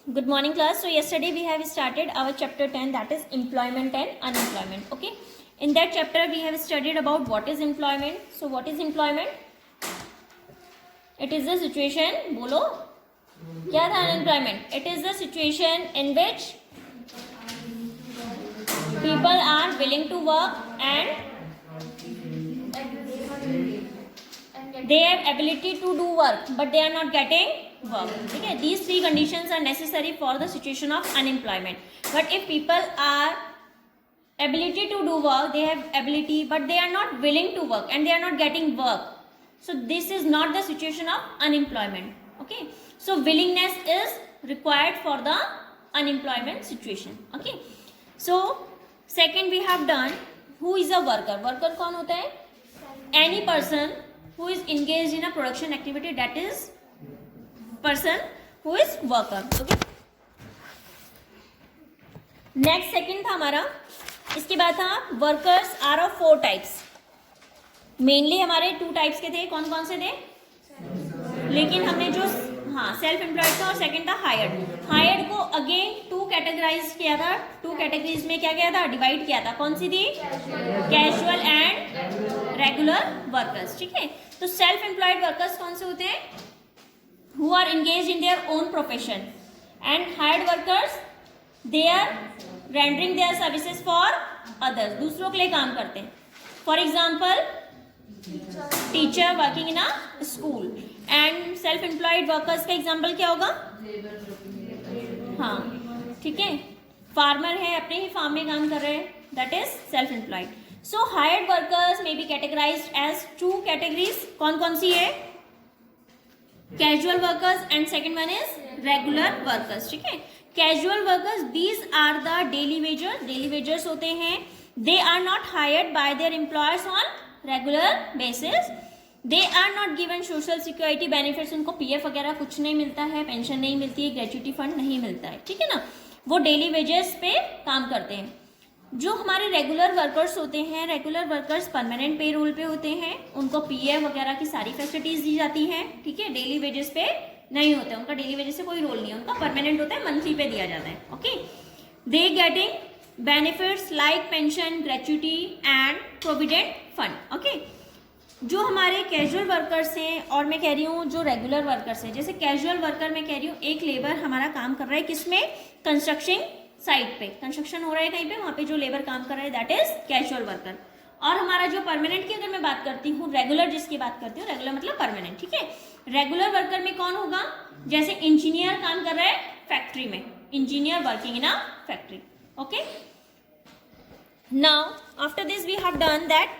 Good morning class. So yesterday we have started our chapter 10, that is employment and unemployment. Okay. In that chapter we have studied about what is employment. So what is employment? It is the situation, bolo kya tha unemployment? It is the situation in which people are willing to work and they have ability to do work but they are not getting work. Okay, these three conditions are necessary for the situation of unemployment. But if people are ability to do work, they have ability but they are not willing to work and they are not getting work, so this is not the situation of unemployment. Okay, so willingness is required for the unemployment situation. Okay, so second we have done who is a worker. Worker कौन होता है? Any person who is engaged in a production activity, that is person who is worker. Okay, next second था हमारा, इसके बाद था workers are of 4 types. Mainly हमारे 2 types के थे. कौन कौन से थे? लेकिन हमने जो सेल्फ एम्प्लॉयड था और सेकंड था हायर्ड. हायर्ड को अगेन 2 कैटेगराइज किया था. 2 कैटेगरीज में क्या किया था? डिवाइड किया था. कौन सी थी? Casual and regular workers. ठीक है, तो सेल्फ एम्प्लॉयड वर्कर्स कौन से होते हैं? Who are engage in their own profession. And hired workers, they are rendering their services for others. दूसरों के लिए काम करते हैं. For example teacher working in a school. And self employed workers का एग्जाम्पल क्या होगा? हाँ, ठीक है, फार्मर है, अपने ही फार्म में काम कर रहे हैं, that is self employed. So hired workers में बी कैटेगराइज्ड एज 2 कैटेगरीज. कौन कौन सी है? Casual workers and second one is regular workers. ठीक है, casual workers, these are the daily wagers. Daily wagers होते हैं. They are not hired by their employers on regular basis. They are not given social security benefits. उनको PF वगैरह कुछ नहीं मिलता है, पेंशन नहीं मिलती है, ग्रेच्युटी फंड नहीं मिलता है. ठीक है ना, वो डेली वेजेस पे काम करते हैं. जो हमारे रेगुलर वर्कर्स होते हैं, रेगुलर वर्कर्स परमानेंट पे रोल पे होते हैं. उनको पीएफ वगैरह की सारी फैसिलिटीज दी जाती हैं. ठीक है, डेली वेजेस पे नहीं होते, उनका डेली वेजेस से कोई रोल नहीं है, उनका परमानेंट होता है, मंथली पे दिया जाता है. Okay, they getting benefits like pension, gratuity and provident fund. Okay, जो हमारे कैजुअल वर्कर्स हैं और मैं कह रही हूँ जो रेगुलर वर्कर्स हैं, जैसे कैजुअल वर्कर मैं कह रही हूँ एक लेबर हमारा काम कर रहा है किसमें? कंस्ट्रक्शन साइट पे. कंस्ट्रक्शन हो रहा है कहीं पे, वहां पे जो लेबर काम कर रहा है दैट इज कैजुअल वर्कर. और हमारा जो परमानेंट की अगर मैं बात करती हूँ, रेगुलर जिसकी बात करती हूँ, रेगुलर मतलब परमानेंट. ठीक है, रेगुलर वर्कर में कौन होगा? जैसे इंजीनियर काम कर रहा है फैक्ट्री में, engineer working in a factory. Okay, now after this we have done that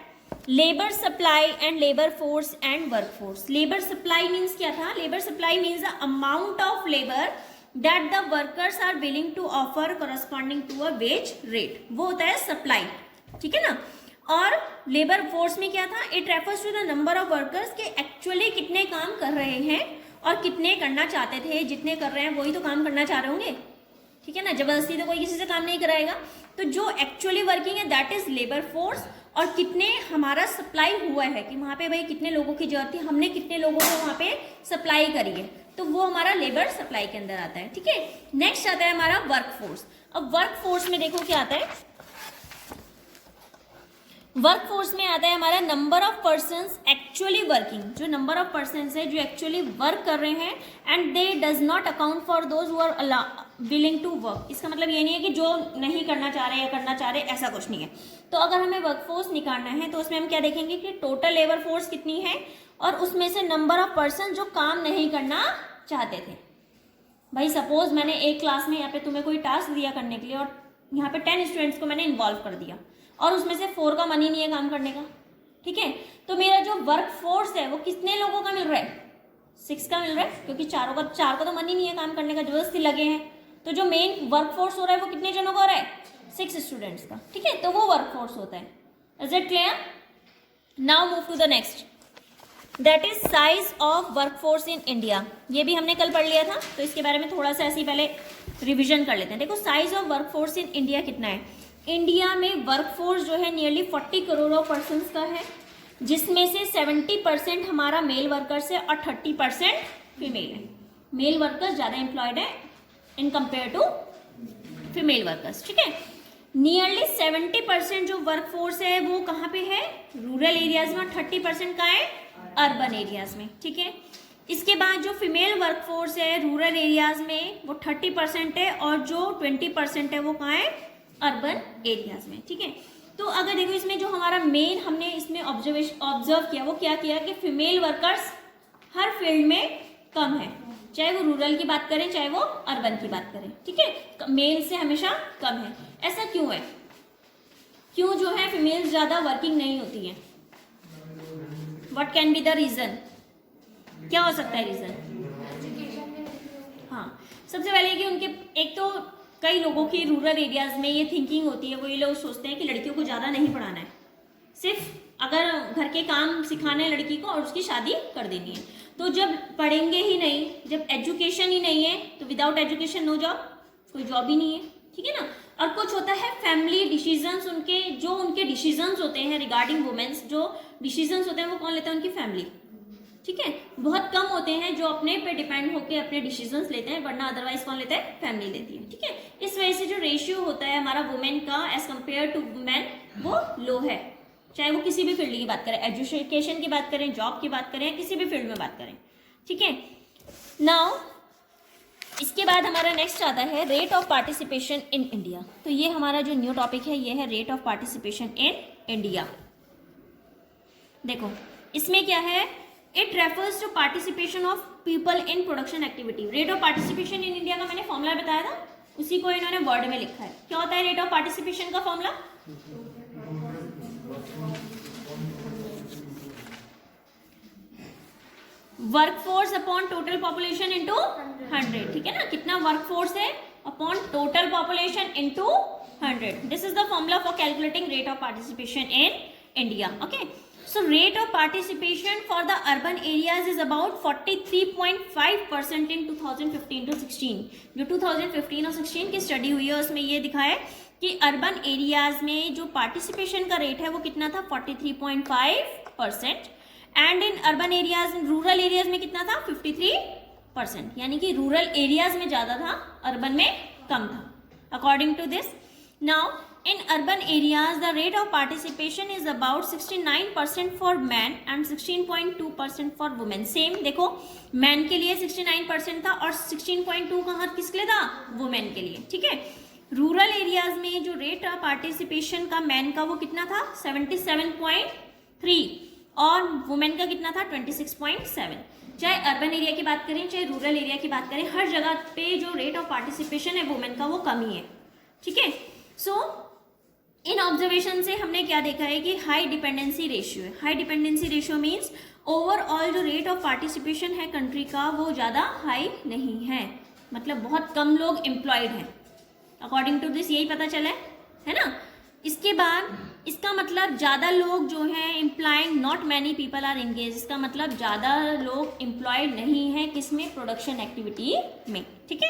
labour supply and labour force and work force. Labour supply means क्या था? Labour supply means the amount of labour that the workers are willing to offer corresponding to a wage rate. वो होता है supply. ठीक है ना. और labour force में क्या था? It refers to the number of workers के एक्चुअली कितने काम कर रहे हैं और कितने करना चाहते थे. जितने कर रहे हैं वही तो काम करना चाह रहे होंगे. ठीक है ना, जबरदस्ती तो कोई किसी से काम नहीं कराएगा. तो जो एक्चुअली वर्किंग है दैट इज लेबर फोर्स. और कितने हमारा सप्लाई हुआ है कि वहां पे भाई कितने लोगों की जरूरत थी, हमने कितने लोगों को वहां पे सप्लाई करी है, तो वो हमारा लेबर सप्लाई के अंदर आता है. ठीक है, नेक्स्ट आता है हमारा वर्क फोर्स. अब वर्क फोर्स में देखो क्या आता है? वर्क फोर्स में आता है हमारा number of persons actually working. जो नंबर ऑफ पर्सन्स है जो एक्चुअली वर्क कर रहे हैं and they does not account for those who are willing to work. इसका मतलब ये नहीं है कि जो नहीं करना चाह रहे या करना चाह रहे, ऐसा कुछ नहीं है. तो अगर हमें वर्क फोर्स निकालना है तो उसमें हम क्या देखेंगे कि टोटल लेबर फोर्स कितनी है और उसमें से नंबर ऑफ पर्सन जो काम नहीं करना चाहते थे. भाई सपोज मैंने एक क्लास में यहाँ पे तुम्हें कोई टास्क दिया करने के लिए और यहाँ पे 10 स्टूडेंट्स को मैंने इन्वॉल्व कर दिया और उसमें से 4 का मन ही नहीं है काम करने का. ठीक है, तो मेरा जो वर्क फोर्स है वो कितने लोगों का मिल रहा है? 6 का मिल रहा है, क्योंकि 4 का तो मन ही नहीं है काम करने का, जबरदस्ती लगे हैं. तो जो मेन वर्क फोर्स हो रहा है वो कितने जनों का हो रहा है? 6 स्टूडेंट्स का. ठीक है, तो वो वर्क फोर्स होता है. Is it clear? Now move to the next, that is size of work force in India. ये भी हमने कल पढ़ लिया था, तो इसके बारे में थोड़ा सा ऐसे पहले रिविजन कर लेते हैं. देखो size of work force in India कितना है. इंडिया में वर्क फोर्स जो है नियरली 40 करोड़ ऑफ पर्सन का है, जिसमें से 70% हमारा मेल वर्कर्स है और 30% फीमेल है. मेल वर्कर्स ज़्यादा एम्प्लॉयड है in compare to female workers, ठीक है। नियरली 70% जो वर्क फोर्स है वो कहाँ पे है, रूरल एरियाज में, 30% कहाँ है, अर्बन एरियाज में, ठीक है। इसके बाद जो फीमेल वर्क फोर्स है रूरल एरियाज में वो 30% है, और जो 20% है वो कहाँ है, अर्बन एरियाज में, ठीक है। तो अगर देखो इसमें जो हमारा मेन हमने इसमें ऑब्जर्व किया वो क्या किया कि फीमेल वर्कर्स हर फील्ड में कम है, चाहे वो रूरल की बात करें चाहे वो अर्बन की बात करें, ठीक है, मेल से हमेशा कम है। ऐसा क्यों है, क्यों जो है फीमेल्स ज्यादा वर्किंग नहीं होती है, what can be the reason, क्या हो सकता है रीजन? हाँ, सबसे पहले कि उनके एक तो कई लोगों की रूरल एरियाज में ये थिंकिंग होती है, वो ये लोग सोचते हैं कि लड़कियों को ज़्यादा नहीं पढ़ाना है, सिर्फ अगर घर के काम सिखाना है लड़की को और उसकी शादी कर देनी है। तो जब पढ़ेंगे ही नहीं, जब एजुकेशन ही नहीं है, तो विदाउट एजुकेशन नो जॉब, कोई जॉब ही नहीं है, ठीक है ना। और कुछ होता है फैमिली डिसीजंस, उनके डिसीजंस होते हैं रिगार्डिंग वुमेन्स, जो डिसीजंस होते हैं वो कौन लेता है, उनकी फैमिली, ठीक है। बहुत कम होते हैं जो अपने पे डिपेंड होकर अपने डिसीजंस लेते हैं, वरना अदरवाइज कौन लेता है, फैमिली लेती है, ठीक है। इस वजह से जो रेशियो होता है हमारा वुमेन का एज कम्पेयर टू मैन वो लो है, चाहे वो किसी भी फील्ड की बात करें, एजुकेशन की बात करें, जॉब की बात करें, किसी भी फील्ड में बात करें, ठीक है। नाउ इसके बाद हमारा नेक्स्ट आता है rate of participation in India. तो ये हमारा जो न्यू टॉपिक है ये है rate of participation in India. देखो इसमें क्या है, it refers to participation of people in production activity. Rate of participation in India का मैंने फॉर्मूला बताया था, उसी को इन्होंने वर्ड में लिखा है। क्या होता है रेट ऑफ पार्टिसिपेशन का formula, workforce upon total population into 100, ठीक है ना, कितना वर्कफोर्स है upon total population into 100। This is the formula for calculating rate of participation in India. Okay, so rate of participation for the urban areas is about 43.5% in 2015 to 16। जो 2015 और 16 की study हुई है उसमें ये दिखा है कि अर्बन एरियाज में जो पार्टिसिपेशन का रेट है वो कितना था, 43.5%, and in urban areas, rural areas में कितना था, 53%, यानी कि रूरल एरियाज में ज्यादा था, अर्बन में कम था। According to this, now in urban areas the rate of participation is about 69% for man and 16.2% for women. Same देखो, मैन के लिए 69% था और 16.2 कहाँ किसके लिए था, वुमेन के लिए, ठीक है। रूरल एरियाज में जो रेट ऑफ पार्टिसिपेशन का मैन का वो कितना था, 77.3, और वुमेन का कितना था, 26.7। चाहे अर्बन एरिया की बात करें चाहे रूरल एरिया की बात करें, हर जगह पे जो रेट ऑफ पार्टिसिपेशन है वुमेन का वो कम ही है, ठीक है। सो इन ऑब्जर्वेशन से हमने क्या देखा है कि हाई डिपेंडेंसी रेशियो है। High dependency ratio means overall जो रेट ऑफ पार्टिसिपेशन है कंट्री का वो ज़्यादा हाई नहीं है, मतलब बहुत कम लोग एम्प्लॉयड हैं। अकॉर्डिंग टू दिस यही पता चला है ना। इसके बाद इसका मतलब ज़्यादा लोग जो हैं employing, not many people are engage, इसका मतलब ज़्यादा लोग एम्प्लॉयड नहीं है किसमें, प्रोडक्शन एक्टिविटी में, ठीक है।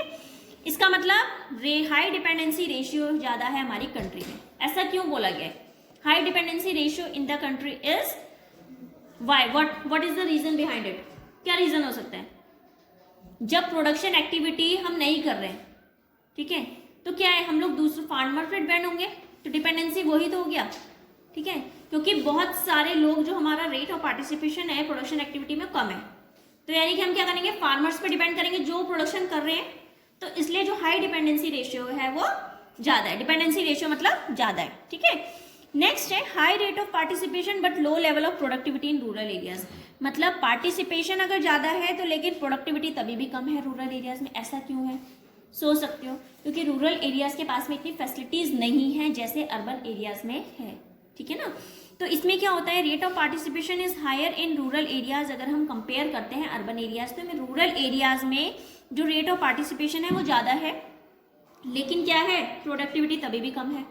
इसका मतलब हाई डिपेंडेंसी रेशियो ज़्यादा है हमारी कंट्री में। ऐसा क्यों बोला गया है, high dependency ratio in the country is why, what is the reason behind it, क्या रीजन हो सकता है। जब प्रोडक्शन एक्टिविटी हम नहीं कर रहे हैं, ठीक है, तो क्या है, हम लोग दूसरे फार्मर पे डिपेंड होंगे, तो डिपेंडेंसी वही तो हो गया, ठीक है। क्योंकि बहुत सारे लोग जो हमारा रेट ऑफ पार्टिसिपेशन है प्रोडक्शन एक्टिविटी में कम है, तो यानी कि हम क्या करेंगे, फार्मर्स पे डिपेंड करेंगे जो प्रोडक्शन कर रहे हैं, तो इसलिए जो हाई डिपेंडेंसी रेशियो है वो ज़्यादा है। डिपेंडेंसी रेशियो मतलब ज़्यादा है, ठीक है। नेक्स्ट है high rate of participation but low level of productivity in rural areas. मतलब पार्टिसिपेशन अगर ज़्यादा है तो लेकिन प्रोडक्टिविटी तभी भी कम है रूरल एरियाज में। ऐसा क्यों है, सोच सकते हो, क्योंकि रूरल एरियाज के पास में इतनी फैसिलिटीज़ नहीं है जैसे अर्बन एरियाज में है, ठीक है ना। तो इसमें क्या होता है, rate of participation is higher in rural areas. अगर हम कंपेयर करते हैं अर्बन एरियाज तो रूरल एरियाज में जो रेट ऑफ पार्टिसिपेशन है वो ज़्यादा है, लेकिन क्या है, प्रोडक्टिविटी तभी भी कम है।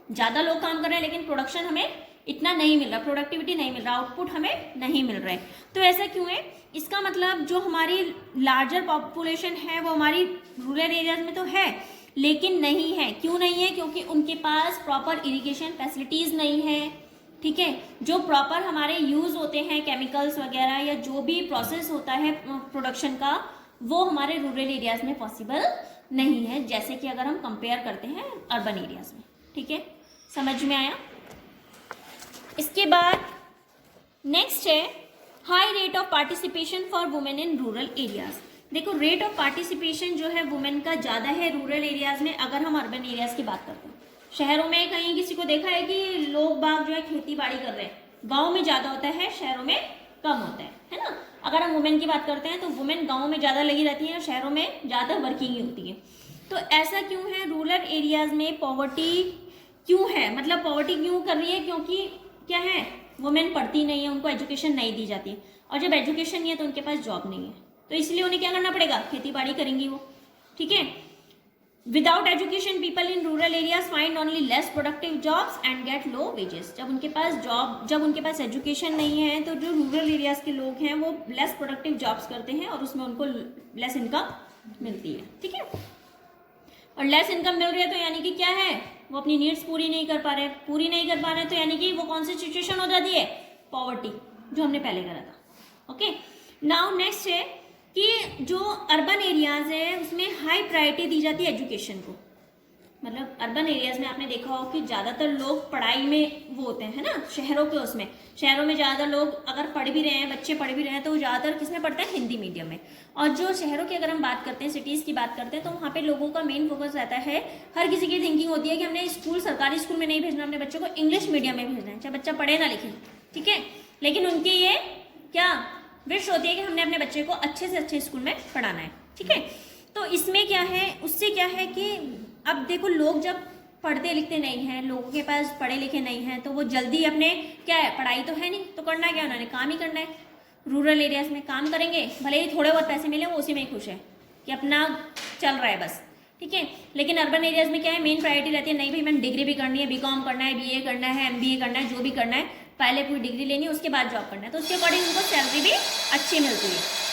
ज़्यादा लोग काम कर रहे हैं लेकिन प्रोडक्शन हमें इतना नहीं मिल रहा, प्रोडक्टिविटी नहीं मिल रहा, आउटपुट हमें नहीं मिल रहा है। तो ऐसा क्यों है, इसका मतलब जो हमारी लार्जर पॉपुलेशन है वो हमारी रूरल एरियाज में तो है लेकिन नहीं है। क्यों नहीं है, क्योंकि उनके पास प्रॉपर इरिगेशन फैसिलिटीज़ नहीं है, ठीक है। जो प्रॉपर हमारे यूज़ होते हैं केमिकल्स वगैरह या जो भी प्रोसेस होता है प्रोडक्शन का, वो हमारे रूरल एरियाज में पॉसिबल नहीं है, जैसे कि अगर हम कंपेयर करते हैं अर्बन एरियाज में। ठीक है, समझ में आया। इसके बाद नेक्स्ट है high rate of participation for women in rural areas. देखो रेट ऑफ पार्टिसिपेशन जो है वुमेन का ज़्यादा है रूरल एरियाज में, अगर हम अर्बन एरियाज की बात करते हैं। शहरों में कहीं किसी को देखा है कि लोग बाग जो है खेती बाड़ी कर रहे हैं, गाँव में ज़्यादा होता है, शहरों में कम होता है ना। अगर हम वुमेन की बात करते हैं तो वुमेन गाँव में ज़्यादा लगी रहती है और शहरों में ज़्यादा वर्किंग ही होती है। तो ऐसा क्यों है, रूरल एरियाज में पॉवर्टी क्यों है, मतलब पॉवर्टी क्यों कर रही है, क्योंकि क्या है, वुमेन पढ़ती नहीं है, उनको एजुकेशन नहीं दी जाती है, और जब एजुकेशन नहीं है तो उनके पास जॉब नहीं है, तो इसलिए उन्हें क्या करना पड़ेगा, खेती बाड़ी करेंगी वो। ठीक है, without education people in rural areas find only less productive jobs and get low wages. जब उनके पास एजुकेशन नहीं है तो जो रूरल एरियाज के लोग हैं वो लेस प्रोडक्टिव जॉब्स करते हैं और उसमें उनको लेस इनकम मिलती है। ठीक है, और लेस इनकम मिल रही है तो यानी कि क्या है, वो अपनी नीड्स पूरी नहीं कर पा रहे, तो यानी कि वो कौन सी सिचुएशन हो जाती है, पॉवर्टी, जो हमने पहले करा था। ओके, नाउ नेक्स्ट है कि जो अर्बन एरियाज है उसमें हाई प्रायोरिटी दी जाती है एजुकेशन को। मतलब अर्बन एरियाज में आपने देखा हो कि ज़्यादातर लोग पढ़ाई में वो होते हैं ना, शहरों के उसमें, शहरों में ज़्यादा लोग अगर पढ़ भी रहे हैं, बच्चे पढ़ भी रहे हैं, तो वो ज़्यादातर किसमें पढ़ते हैं, हिंदी मीडियम में। और जो शहरों की अगर हम बात करते हैं, सिटीज़ की बात करते हैं, तो वहाँ पे लोगों का मेन फोकस रहता है, हर किसी की थिंकिंग होती है कि हमने सरकारी स्कूल में नहीं भेजना, अपने बच्चों को इंग्लिश मीडियम में भेजना है, चाहे बच्चा पढ़े ना लिखे। ठीक है, लेकिन उनकी ये क्या विश होती है कि हमने अपने बच्चे को अच्छे से अच्छे स्कूल में पढ़ाना है। ठीक है, तो इसमें क्या है, उससे क्या है कि अब देखो लोग जब पढ़ते लिखते नहीं हैं, लोगों के पास पढ़े लिखे नहीं हैं, तो वो जल्दी अपने क्या है, पढ़ाई तो है नहीं, तो करना क्या, उन्होंने काम ही करना है। रूरल एरियाज में काम करेंगे, भले ही थोड़े बहुत पैसे मिले, वो उसी में ही खुश है कि अपना चल रहा है बस। ठीक है, लेकिन अर्बन एरियाज में क्या है, मेन प्रायोरिटी रहती है, नहीं भाई मैंने डिग्री भी करनी है, बीकॉम करना है, बीए करना है, एमबीए करना है, जो भी करना है, पहले पूरी डिग्री लेनी है, उसके बाद जॉब करना है, तो उसके अकॉर्डिंग उनको सैलरी भी अच्छी मिलती है।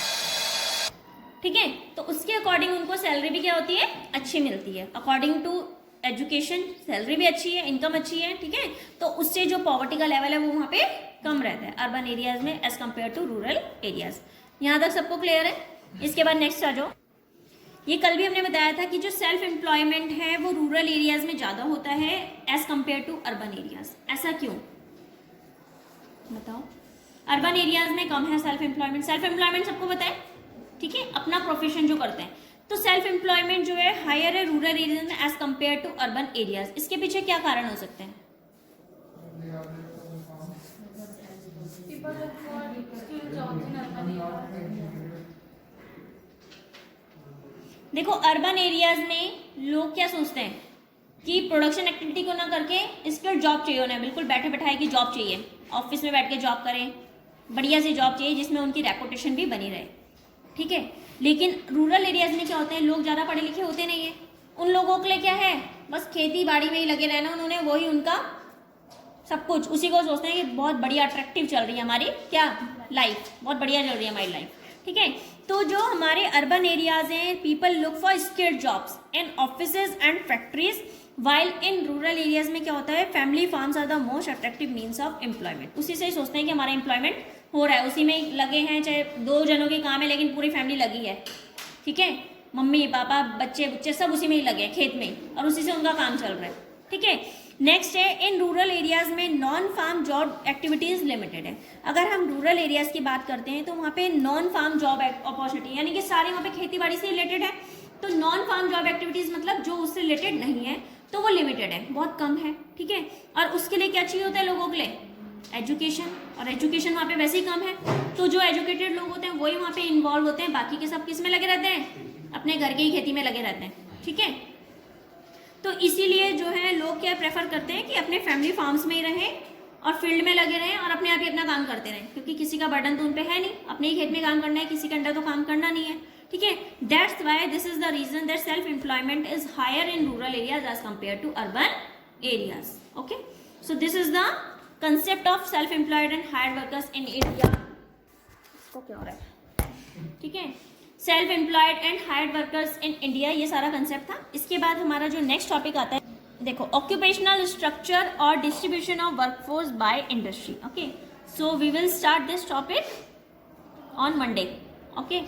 ठीक है, तो उसके अकॉर्डिंग उनको सैलरी भी क्या होती है, अच्छी मिलती है, अकॉर्डिंग टू एजुकेशन सैलरी भी अच्छी है, इनकम अच्छी है। ठीक है, तो उससे जो पॉवर्टी का लेवल है वो वहाँ पे कम रहता है अर्बन एरियाज में as compare to rural areas. यहाँ तक सबको क्लियर है। इसके बाद नेक्स्ट आ जाओ, ये कल भी हमने बताया था कि जो सेल्फ एम्प्लॉयमेंट है वो रूरल एरियाज में ज़्यादा होता है as compare to urban areas. ऐसा क्यों बताओ, अर्बन एरियाज में कम है सेल्फ एम्प्लॉयमेंट सबको पता है। ठीक है, अपना प्रोफेशन जो करते हैं, तो सेल्फ एम्प्लॉयमेंट जो है हायर है रूरल एरियाज में as compare to urban areas. इसके पीछे क्या कारण हो सकते हैं, देखो अर्बन एरियाज में लोग क्या सोचते हैं कि प्रोडक्शन एक्टिविटी को ना करके स्किल्ड जॉब चाहिए उन्हें, बिल्कुल बैठे बैठाए की जॉब चाहिए, ऑफिस में बैठ के जॉब करें, बढ़िया सी जॉब चाहिए जिसमें उनकी रेपुटेशन भी बनी रहे। ठीक है, लेकिन रूरल एरियाज में क्या होते हैं, लोग ज़्यादा पढ़े लिखे होते नहीं है, उन लोगों के लिए क्या है, बस खेती बाड़ी में ही लगे रहना, उन्होंने वही उनका सब कुछ, उसी को सोचते हैं कि बहुत बढ़िया अट्रैक्टिव चल रही है हमारी क्या लाइफ, बहुत बढ़िया चल रही है हमारी लाइफ। ठीक है, तो जो हमारे अर्बन एरियाज हैं, people look for skilled jobs in offices and factories, while in rural areas में क्या होता है, family farms are the most attractive means of employment. उसी से ही सोचते हैं कि हमारा एम्प्लॉयमेंट हो रहा है, उसी में ही लगे हैं, चाहे 2 जनों के काम है लेकिन पूरी फैमिली लगी है। ठीक है, मम्मी पापा बच्चे बुच्चे सब उसी में ही लगे हैं, खेत में, और उसी से उनका काम चल रहा है। ठीक है, नेक्स्ट है इन रूरल एरियाज में non farm job activities limited है। अगर हम रूरल एरियाज की बात करते हैं तो वहाँ पे नॉन फार्म जॉब अपॉर्चुनिटी, यानी कि सारे वहाँ पे खेती बाड़ी से रिलेटेड है, तो नॉन फार्म जॉब एक्टिविटीज मतलब जो उससे रिलेटेड नहीं है तो वो लिमिटेड है, बहुत कम है। ठीक है, और उसके लिए क्या चाहिए होता है लोगों के लिए, एजुकेशन, और एजुकेशन वहाँ पे वैसे ही कम है, तो जो एजुकेटेड लोग होते हैं वही वहाँ पे इन्वॉल्व होते हैं, बाकी के सब किस में लगे रहते हैं, अपने घर की ही खेती में लगे रहते हैं। ठीक है, तो इसीलिए जो है लोग क्या प्रेफर करते हैं कि अपने फैमिली फार्म्स में ही रहें और फील्ड में लगे रहें और अपने आप ही अपना काम करते रहें, क्योंकि किसी का बर्डन तो उन पे है नहीं, अपने ही खेत में काम करना है, किसी के अंडर तो काम करना नहीं है। ठीक है, that's why this is the reason that self employment is higher in rural areas as compare to urban areas. Okay, so this is the concept of self employed and hired workers in India. इसको क्या हो रहा है, ठीक है, self employed and hired workers in India, ये सारा concept था। इसके बाद हमारा जो नेक्स्ट टॉपिक आता है, देखो ऑक्यूपेशनल स्ट्रक्चर और distribution of workforce by industry. Okay, so we will start this topic on Monday. Okay.